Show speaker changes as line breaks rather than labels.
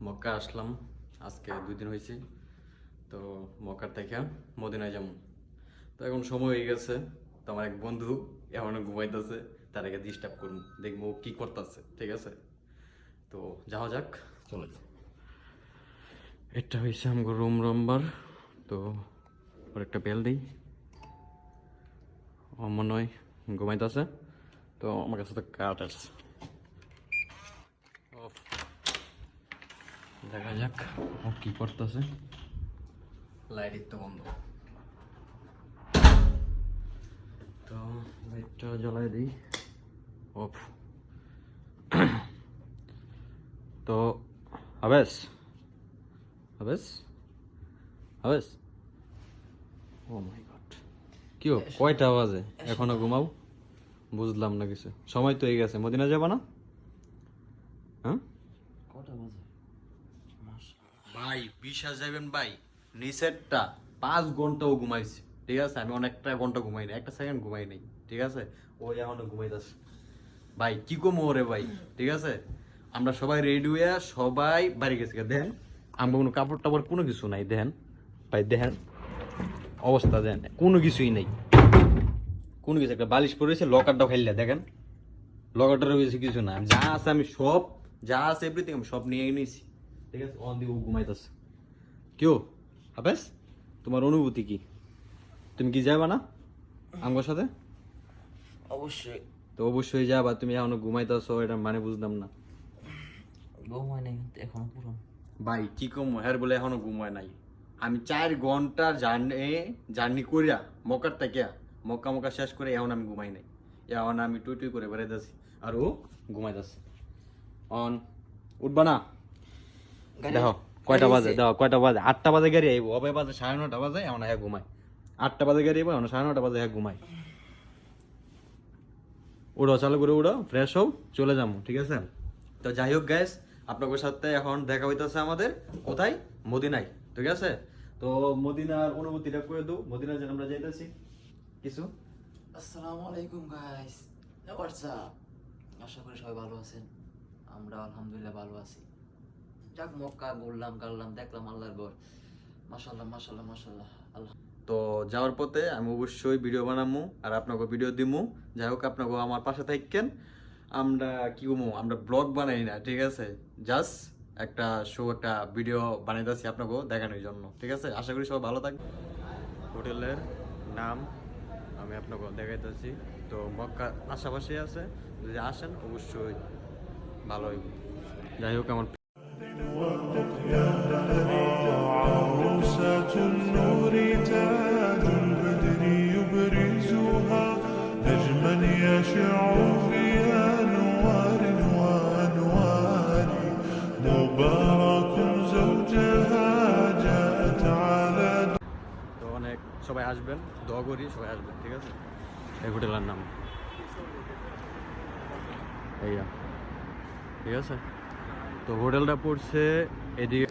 মক্কা আসলাম আজকে 2 দিন হয়েছে। তো মক্কার থেকে মদিনায় যাবো। তো এখন সময় হয়ে গেছে। তো আমার এক বন্ধু এখনো ঘুমাইতেছে, তার আগে ডিস্টার্ব করুন, দেখবো কি করতেছে। ঠিক আছে, তো যাওয়া যাক, চলে যাও। এটা হয়েছে আমার রুম নাম্বার। তো ওর একটা বেল দিই, ও মনে হয় ঘুমাইতেছে। তো আমার কাছে তো কাঠ আছে, দেখা যাক ও কি করতেছে। লাইট তো বন্ধ, তো লাইটটা জ্বালাই দিই। অফ। তো হাবেস হাবেস হাবেস, ও মাই গড, কি কয়টা বাজে এখনো ঘুমাও? বুঝলাম না কিছু। সময় তো হয়ে গেছে, মদিনা যাবা না? হ্যাঁ,
কটা বাজে?
ভাই বিশ্বাস যাবেন ভাই, নিচেরটা 5 ঘন্টাও ঘুমাইছে। ঠিক আছে, আমি অনেকটা ঘন্টা ঘুমাই না, একটা সেকেন্ড ঘুমাই নাই। ঠিক আছে, ওই এখনো ঘুমাইতেছে। ভাই কি কমো ওরে ভাই। ঠিক আছে, আমরা সবাই রেডি হয়ে সবাই বাড়ি গেছি। দেখেন আমরা কোনো কাপড় টাপড় কোনো কিছু নাই। দেখেন ভাই, দেখেন অবস্থা, দেখেন কোনো কিছুই নেই, কোনো কিছু। একটা বালিশ পড়েছে, লকারটাও খাইলে দেখেন, লকারটার বেশি কিছু না। যা আছে আমি সব, যা আছে এভরিথিং আমি সব নিয়ে নিয়েছি। ঠিক আছে, অন দিয়ে ও ঘুমাইতেছে। কেউ হাফেজ, তোমার অনুভূতি কি? তুমি কি যাবা না আমার সাথে?
অবশ্যই।
তো অবশ্যই যাবা, তুমি এখনো ঘুমাইতেছো, এটা মানে বুঝলাম না
ঘুমায় নাই এখনো পুরো।
ভাই। কি কম হের বলে এখনো ঘুমায় নাই? আমি 4 ঘন্টা জার্নি করিয়া মক্কার থেকে মক্কা শেষ করে এখন আমি ঘুমাই নাই। এখন আমি টুই টুই করে বেড়াইতেছি, আর ও ঘুমাইতেছে। অন উঠবা না? দেখো কয়টা বাজে, দেখো কয়টা বাজে। 8টা বাজে গাড়ি আইবো, অবে বাজে 9:30 বাজে, এখন হ্যাঁ ঘুমায়। 8টা বাজে গাড়ি আইবো, এখন 9:30 বাজে হ্যাঁ ঘুমায়। উড়ো, চালু করে উড়ো, ফ্রেশ হও, চলে যাবো। ঠিক আছে, তো যাই হোক গাইস, আপনাদের সাথে এখন দেখা হইতেছে আমাদের কোথায়, মদিনায়। ঠিক আছে, তো মদিনার অনুভূতিটা করে দেবো। মদিনা যেন আমরা যাইতেছি কিছু।
আসসালামু আলাইকুম গাইস, হোয়াটসঅ্যাপ। আশা করি সবাই ভালো আছেন, আমরা আলহামদুলিল্লাহ ভালো আছি। যাক, মক্কা ঘুরলাম গাড়লাম, দেখলাম আল্লাহর ঘর। মাশাআল্লাহ মাশাআল্লাহ মাশাআল্লাহ। আল্লাহ
তো যাওয়ার পথে আমি অবশ্যই ভিডিও বানাবো আর আপনাকে ভিডিও দিমু। যাই হোক, আপনাকে আমার পাশে থাকেন। আমরা কি বলবো, আমরা ব্লগ বানাই না। ঠিক আছে, জাস্ট একটা শো, একটা ভিডিও বানাইতেছি আপনাকে দেখানোর জন্য। ঠিক আছে, আশা করি সবাই ভালো থাকবে। হোটেলের নাম আমি আপনাকে দেখাইতেছি। তো মক্কা আশেপাশে আছে, যদি আসেন অবশ্যই ভালো হইব। যাই হোক, আমার
عروسة النور تاج البدر يبرزها نجما يشع في أنوار وأنوار مبارك زوجها جاءت على
তো অনেক সবাই আসবেন, দোয়া করি সবাই আসবেন। ঠিক আছে, এই হোটেলের নাম এইয়া। ঠিক আছে, তো হোটেলটা পড়ছে এদিকে।